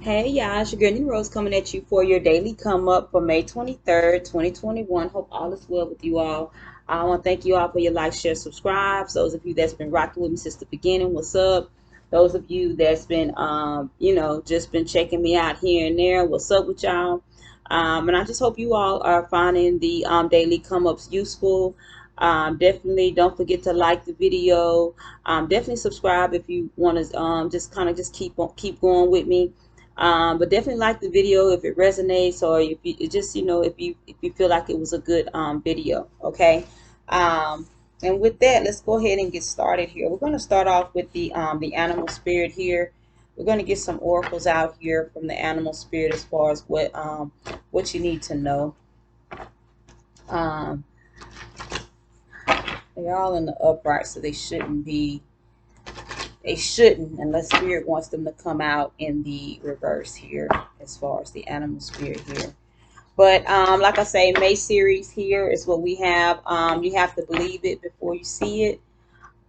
Hey y'all, it's your girl NeenaRose coming at you for your daily come up for May 23rd, 2021. Hope all is well with you all. I want to thank you all for your like, share, subscribe. Those of you that's been rocking with me since the beginning, what's up? Those of you that's been, just been checking me out here and there, what's up with y'all? And I just hope you all are finding the daily come ups useful. Definitely don't forget to like the video. Definitely subscribe if you want to just keep going with me. But definitely like the video if it resonates, or if you it just if you feel like it was a good video. Okay. um, and with that, let's go ahead and get started here. We're going to start off with the animal spirit here. We're going to get some oracles out here from the animal spirit as far as what you need to know. um, they're all in the upright, so they shouldn't unless spirit wants them to come out in the reverse here as far as the animal spirit here. But like I say, May series here is what we have. You have to believe it before you see it.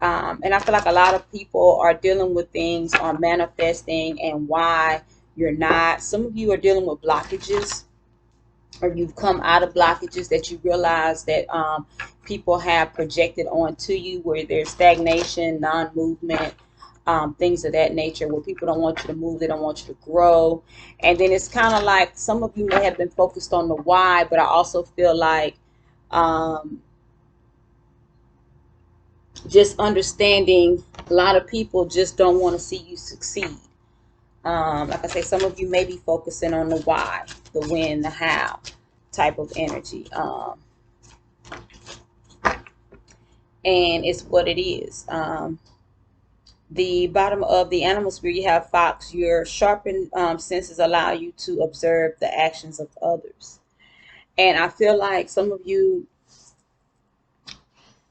And I feel like a lot of people are dealing with things, are manifesting, and why you're not. Some of you are dealing with blockages, or you've come out of blockages that you realize that people have projected onto you, where there's stagnation, non-movement, things of that nature, where people don't want you to move, they don't want you to grow. And then it's kind of like some of you may have been focused on the why, but I also feel like um, just understanding a lot of people just don't want to see you succeed. Like I say, some of you may be focusing on the why, the when, the how type of energy. And it's what it is. The bottom of the animal spirit, you have fox. Your sharpened senses allow you to observe the actions of others. And I feel like some of you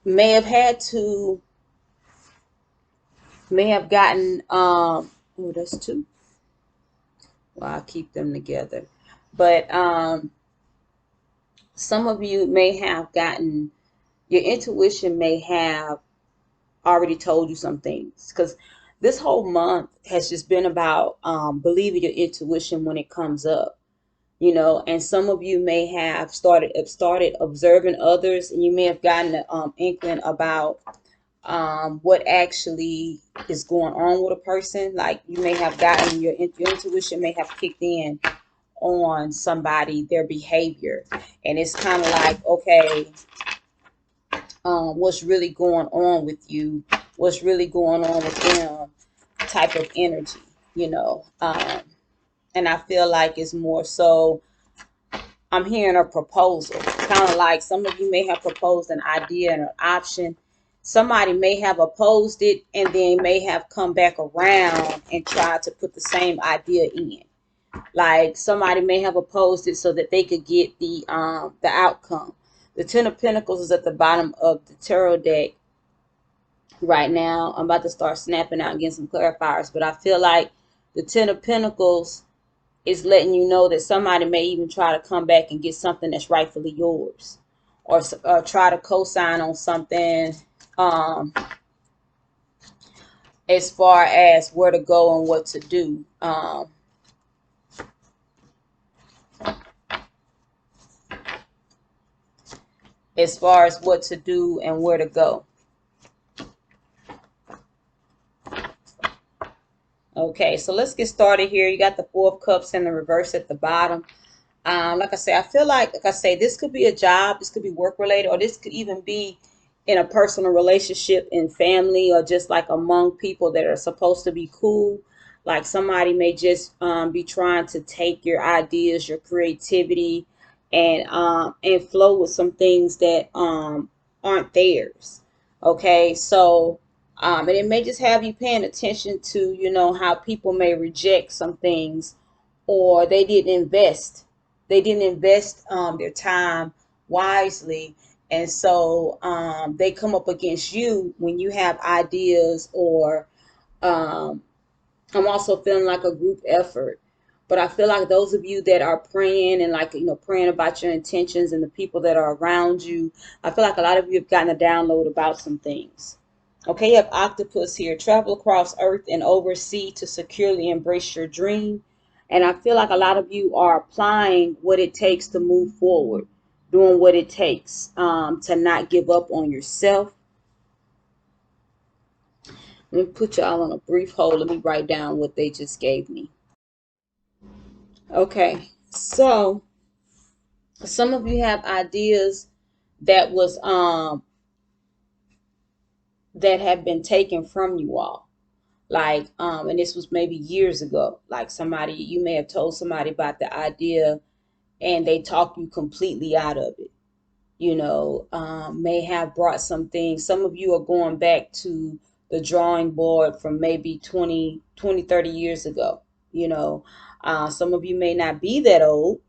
may have gotten, oh, that's two. Well, I'll keep them together. But some of you may have gotten, your intuition may have already told you some things, because this whole month has just been about believing your intuition when it comes up, and some of you may have started observing others, and you may have gotten an inkling about what actually is going on with a person. Like, you may have gotten your intuition may have kicked in on somebody, their behavior, and it's kind of like, okay, what's really going on with you, what's really going on with them type of energy, you know. And I feel like it's more so, I'm hearing a proposal, kind of like some of you may have proposed an idea and an option. Somebody may have opposed it and then may have come back around and tried to put the same idea in. Like, somebody may have opposed it so that they could get the outcome. The Ten of Pentacles is at the bottom of the tarot deck right now. I'm about to start snapping out and getting some clarifiers, but I feel like the Ten of Pentacles is letting you know that somebody may even try to come back and get something that's rightfully yours, or try to co-sign on something as far as where to go and what to do. As far as what to do and where to go. Okay, so let's get started here. You got the Four of Cups in the reverse at the bottom. Like I say, I feel like I say, this could be a job, this could be work related, or this could even be in a personal relationship, in family, or just like among people that are supposed to be cool. Like, somebody may just be trying to take your ideas, your creativity, and flow with some things that aren't theirs. Okay, so and it may just have you paying attention to, how people may reject some things, or they didn't invest their time wisely, and so they come up against you when you have ideas, or um, I'm also feeling like a group effort. But I feel like those of you that are praying and, like, praying about your intentions and the people that are around you, I feel like a lot of you have gotten a download about some things. Okay, you have Octopus here. Travel across earth and over sea to securely embrace your dream. And I feel like a lot of you are applying what it takes to move forward, doing what it takes to not give up on yourself. Let me put y'all on a brief hold. Let me write down what they just gave me. Okay, so some of you have ideas that was that have been taken from you all. Like and this was maybe years ago. Like somebody, you may have told somebody about the idea and they talked you completely out of it. You know, may have brought some things. Some of you are going back to the drawing board from maybe 20, 30 years ago. You know, some of you may not be that old,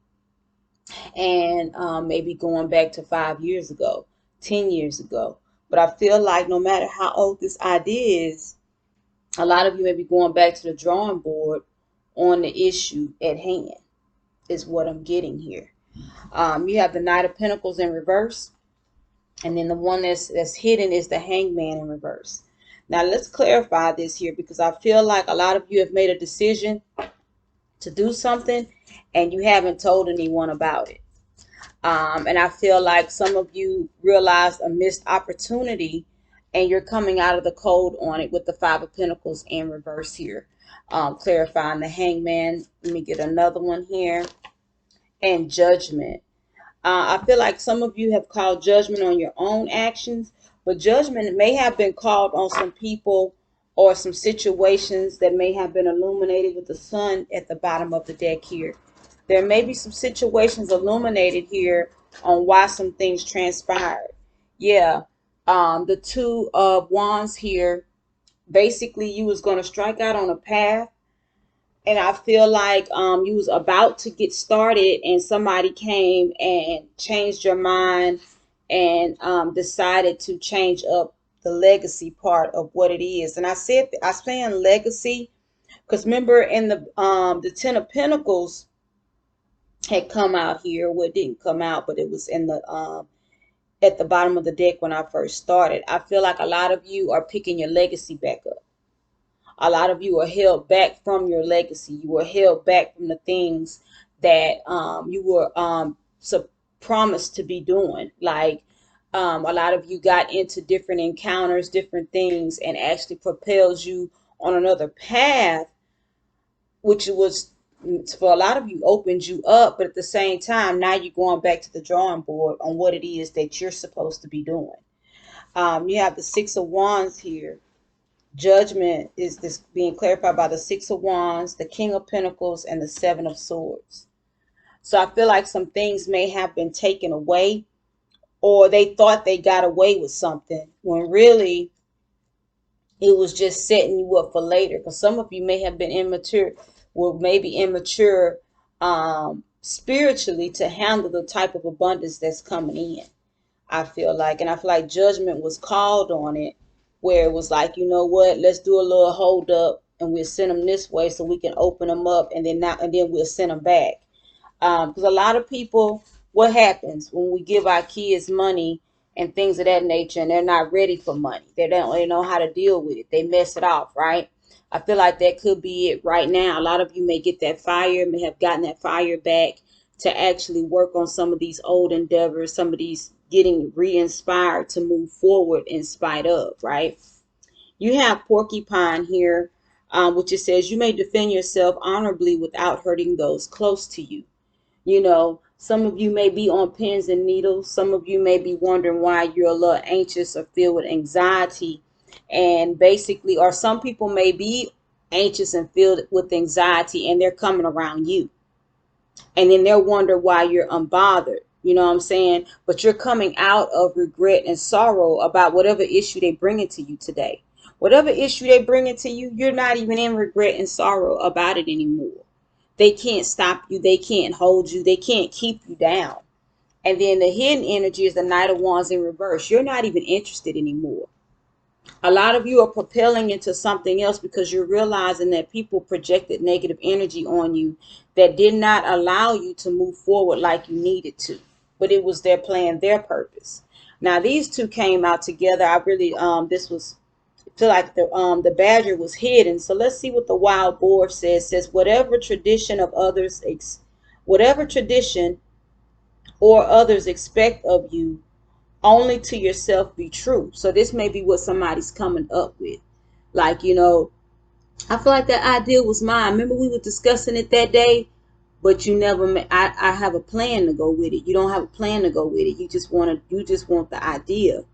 and maybe going back to 5 years ago, 10 years ago. But I feel like no matter how old this idea is, a lot of you may be going back to the drawing board on the issue at hand, is what I'm getting here. You have the Knight of Pentacles in reverse. And then the one that's hidden is the Hangman in reverse. Now let's clarify this here, because I feel like a lot of you have made a decision to do something and you haven't told anyone about it. And I feel like some of you realized a missed opportunity and you're coming out of the cold on it with the Five of Pentacles in reverse here. Clarifying the Hangman. Let me get another one here. And Judgment. I feel like some of you have called judgment on your own actions, but judgment may have been called on some people or some situations that may have been illuminated with the sun at the bottom of the deck here. There may be some situations illuminated here on why some things transpired. Yeah, the Two of Wands here, basically you was going to strike out on a path, and I feel like you was about to get started and somebody came and changed your mind and decided to change up the legacy part of what it is. And I saying legacy because remember in the Ten of Pentacles had come out here. Well, it didn't come out, but it was in the at the bottom of the deck when I first started. I feel like a lot of you are picking your legacy back up. A lot of you are held back from your legacy. You were held back from the things that you were promised to be doing. Like a lot of you got into different encounters, different things, and actually propels you on another path, which was, for a lot of you, opened you up. But at the same time, now you're going back to the drawing board on what it is that you're supposed to be doing. You have the Six of Wands here. Judgment is this being clarified by the Six of Wands, the King of Pentacles, and the Seven of Swords. So I feel like some things may have been taken away, or they thought they got away with something when really it was just setting you up for later. Because some of you may have been immature, or maybe immature spiritually to handle the type of abundance that's coming in. I feel like, and I feel like judgment was called on it, where it was like, you know what, let's do a little hold up and we'll send them this way so we can open them up, and then we'll send them back. Because a lot of people, what happens when we give our kids money and things of that nature, and they're not ready for money, they don't know how to deal with it, they mess it off, right? I feel like that could be it right now. A lot of you may get that fire, may have gotten that fire back to actually work on some of these old endeavors, some of these getting re-inspired to move forward in spite of, right? You have Porcupine here, which it says you may defend yourself honorably without hurting those close to you. You know, some of you may be on pins and needles. Some of you may be wondering why you're a little anxious or filled with anxiety. And basically, or some people may be anxious and filled with anxiety and they're coming around you. And then they'll wonder why you're unbothered. You know what I'm saying? But you're coming out of regret and sorrow about whatever issue they bring into you today. Whatever issue they bring into you, you're not even in regret and sorrow about it anymore. They can't stop you. They can't hold you. They can't keep you down. And then the hidden energy is the Knight of Wands in reverse. You're not even interested anymore. A lot of you are propelling into something else because you're realizing that people projected negative energy on you that did not allow you to move forward like you needed to. But it was their plan, their purpose. Now, these two came out together. I really, this was feel like the badger was hidden. So let's see what the wild boar says. It says whatever tradition of others, whatever tradition or others expect of you, only to yourself be true. So this may be what somebody's coming up with. Like, you know, I feel like that idea was mine. Remember we were discussing it that day, but you never. I have a plan to go with it. You don't have a plan to go with it. You just want the idea.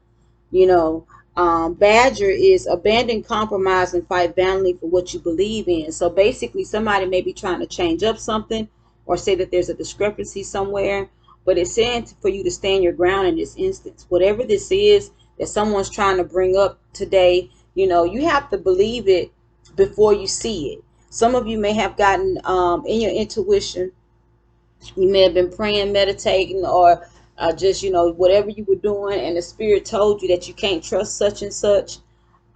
You know, Badger is abandon compromise and fight valiantly for what you believe in. So basically, somebody may be trying to change up something or say that there's a discrepancy somewhere, but it's saying for you to stand your ground in this instance. Whatever this is that someone's trying to bring up today, you know, you have to believe it before you see it. Some of you may have gotten in your intuition. You may have been praying, meditating, or just, you know, whatever you were doing, and the spirit told you that you can't trust such and such.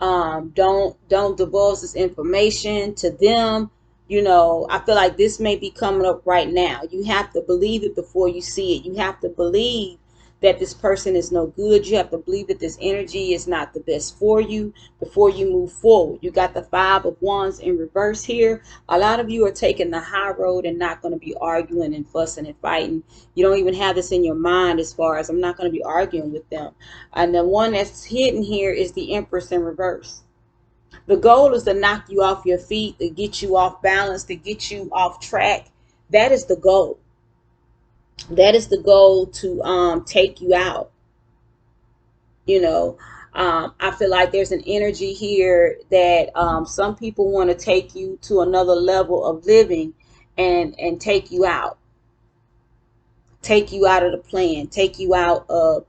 Don't divulge this information to them. You know, I feel like this may be coming up right now. You have to believe it before you see it. You have to believe that this person is no good. You have to believe that this energy is not the best for you before you move forward. You got the 5 of Wands in reverse here. A lot of you are taking the high road and not going to be arguing and fussing and fighting. You don't even have this in your mind as far as I'm not going to be arguing with them. And the one that's hidden here is the Empress in reverse. The goal is to knock you off your feet, to get you off balance, to get you off track. That is the goal. That is the goal, to take you out. You know, I feel like there's an energy here that some people want to take you to another level of living and take you out. Take you out of the plan. Take you out of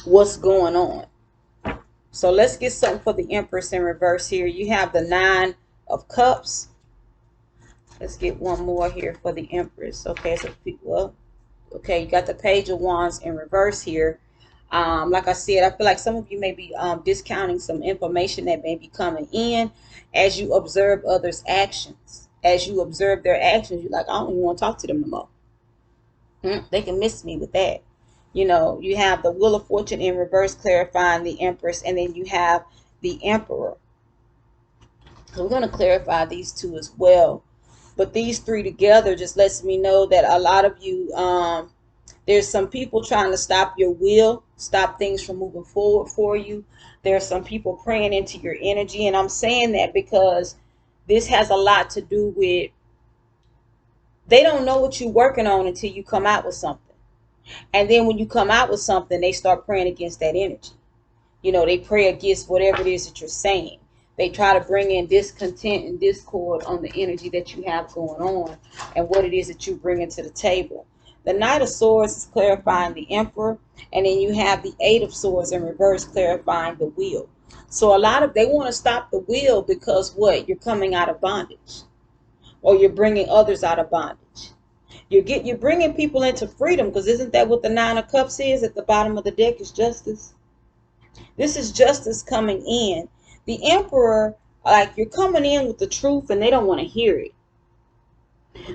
what's going on. So let's get something for the Empress in reverse here. You have the 9 of Cups. Let's get one more here for the Empress. Okay, so okay, you got the Page of Wands in reverse here. Like I said, I feel like some of you may be discounting some information that may be coming in as you observe others' actions. As you observe their actions, you're like, I don't even want to talk to them no more. They can miss me with that. You know, you have the Wheel of Fortune in reverse clarifying the Empress, and then you have the Emperor. So we're going to clarify these two as well. But these three together just lets me know that a lot of you, there's some people trying to stop your will, stop things from moving forward for you. There's some people praying into your energy. And I'm saying that because this has a lot to do with, they don't know what you're working on until you come out with something. And then when you come out with something, they start praying against that energy. You know, they pray against whatever it is that you're saying. They try to bring in discontent and discord on the energy that you have going on and what it is that you bring into the table. The Knight of Swords is clarifying the Emperor, and then you have the 8 of Swords in reverse clarifying the Wheel. So a lot of, they want to stop the wheel because what? You're coming out of bondage, or you're bringing others out of bondage. You're bringing people into freedom, because isn't that what the 9 of Cups is? At the bottom of the deck is justice. This is justice coming in. The Emperor, like, you're coming in with the truth and they don't want to hear it.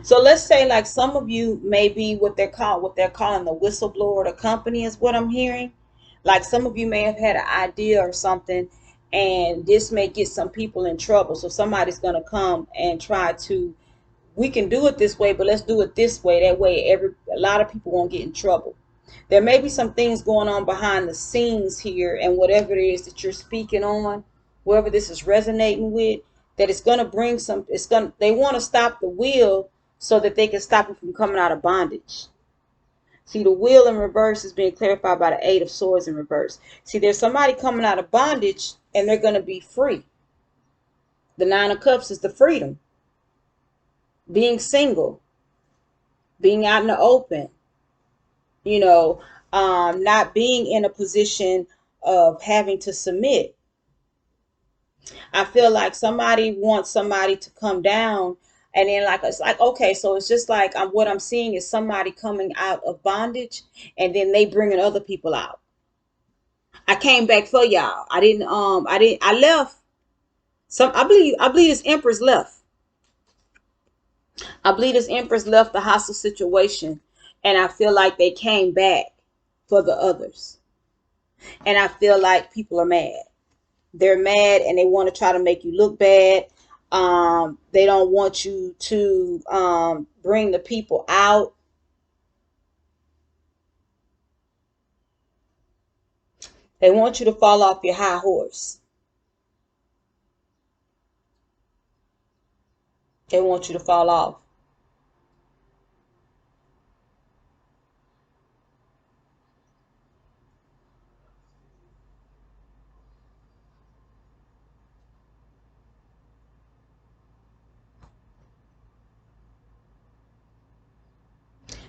So let's say like some of you may be what they're calling the whistleblower, the company is what I'm hearing. Like some of you may have had an idea or something, and this may get some people in trouble. So somebody's going to come and try to, we can do it this way, but let's do it this way. That way a lot of people won't get in trouble. There may be some things going on behind the scenes here, and whatever it is that you're speaking on, whoever this is resonating with, that it's going to bring some, they want to stop the wheel so that they can stop it from coming out of bondage. See, the Wheel in reverse is being clarified by the 8 of Swords in reverse. See, there's somebody coming out of bondage and they're going to be free. The 9 of Cups is the freedom. Being single, being out in the open, you know, not being in a position of having to submit. I feel like somebody wants somebody to come down, and then like it's like, okay, so it's just like what I'm seeing is somebody coming out of bondage, and then they bringing other people out. I came back for y'all. I left. I believe this Empress left. I believe this Empress left the hostile situation, and I feel like they came back for the others. And I feel like people are mad. They're mad and they want to try to make you look bad. They don't want you to bring the people out. They want you to fall off your high horse. They want you to fall off.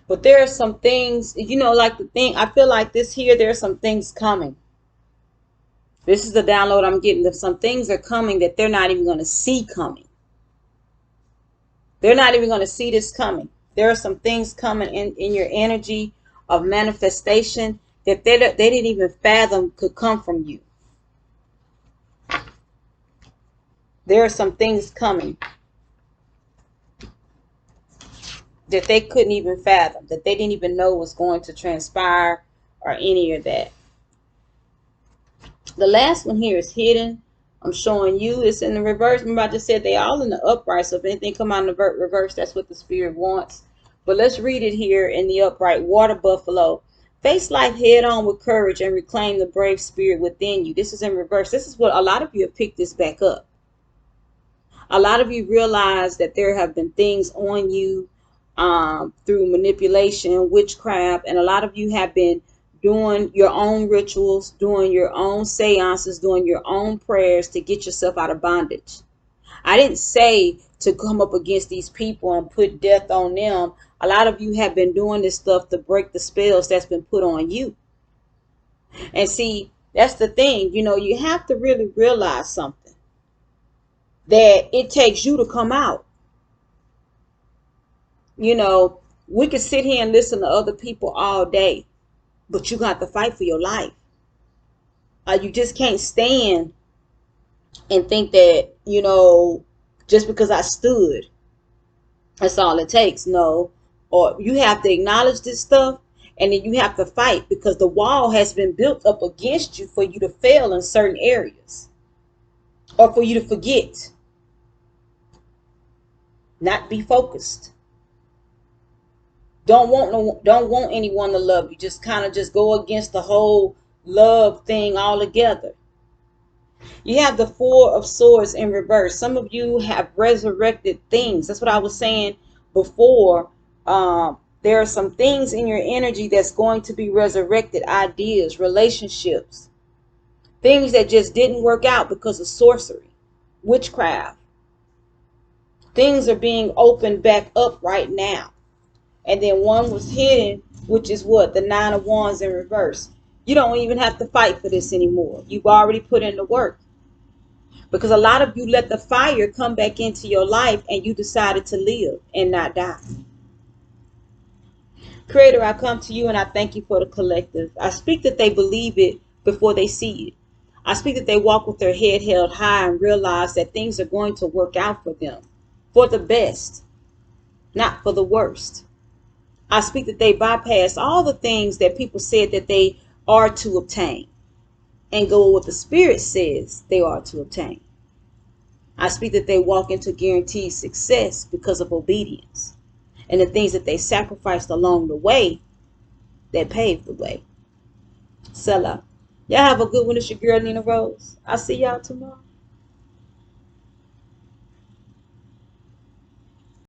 But there are some things, you know, like the thing, I feel like this here, there are some things coming. This is the download I'm getting. That some things are coming that they're not even going to see coming. They're not even going to see this coming. There are some things coming in your energy of manifestation that they didn't even fathom could come from you. There are some things coming that they couldn't even fathom, that they didn't even know was going to transpire or any of that. The last one here is hidden. I'm showing you it's in the reverse. Remember I just said they all in the upright, so if anything come out in the reverse, that's what the spirit wants. But let's read it here in the upright. Water buffalo. Face life head on with courage and reclaim the brave spirit within you. This is in reverse. This is what a lot of you have picked this back up. A lot of you realize that there have been things on you through manipulation, witchcraft, and a lot of you have been doing your own rituals, doing your own seances, doing your own prayers to get yourself out of bondage. I didn't say to come up against these people and put death on them. A lot of you have been doing this stuff to break the spells that's been put on you. And see, that's the thing, you know, you have to really realize something, that it takes you to come out. You know, we could sit here and listen to other people all day, but you got to fight for your life. You just can't stand and think that, you know, just because I stood, that's all it takes. No. Or you have to acknowledge this stuff, and then you have to fight, because the wall has been built up against you for you to fail in certain areas, or for you to forget, not be focused. Don't want anyone to love you. Just kind of just go against the whole love thing altogether. You have the Four of Swords in reverse. Some of you have resurrected things. That's what I was saying before. There are some things in your energy that's going to be resurrected. Ideas, relationships, things that just didn't work out because of sorcery, witchcraft. Things are being opened back up right now. And then one was hidden, which is what? The Nine of Wands in reverse. You don't even have to fight for this anymore. You've already put in the work. Because a lot of you let the fire come back into your life and you decided to live and not die. Creator, I come to you and I thank you for the collective. I speak that they believe it before they see it. I speak that they walk with their head held high and realize that things are going to work out for them. For the best, not for the worst. I speak that they bypass all the things that people said that they are to obtain and go with what the Spirit says they are to obtain. I speak that they walk into guaranteed success because of obedience and the things that they sacrificed along the way that paved the way. Selah. Y'all have a good one. It's your girl, NeenaRose. I'll see y'all tomorrow.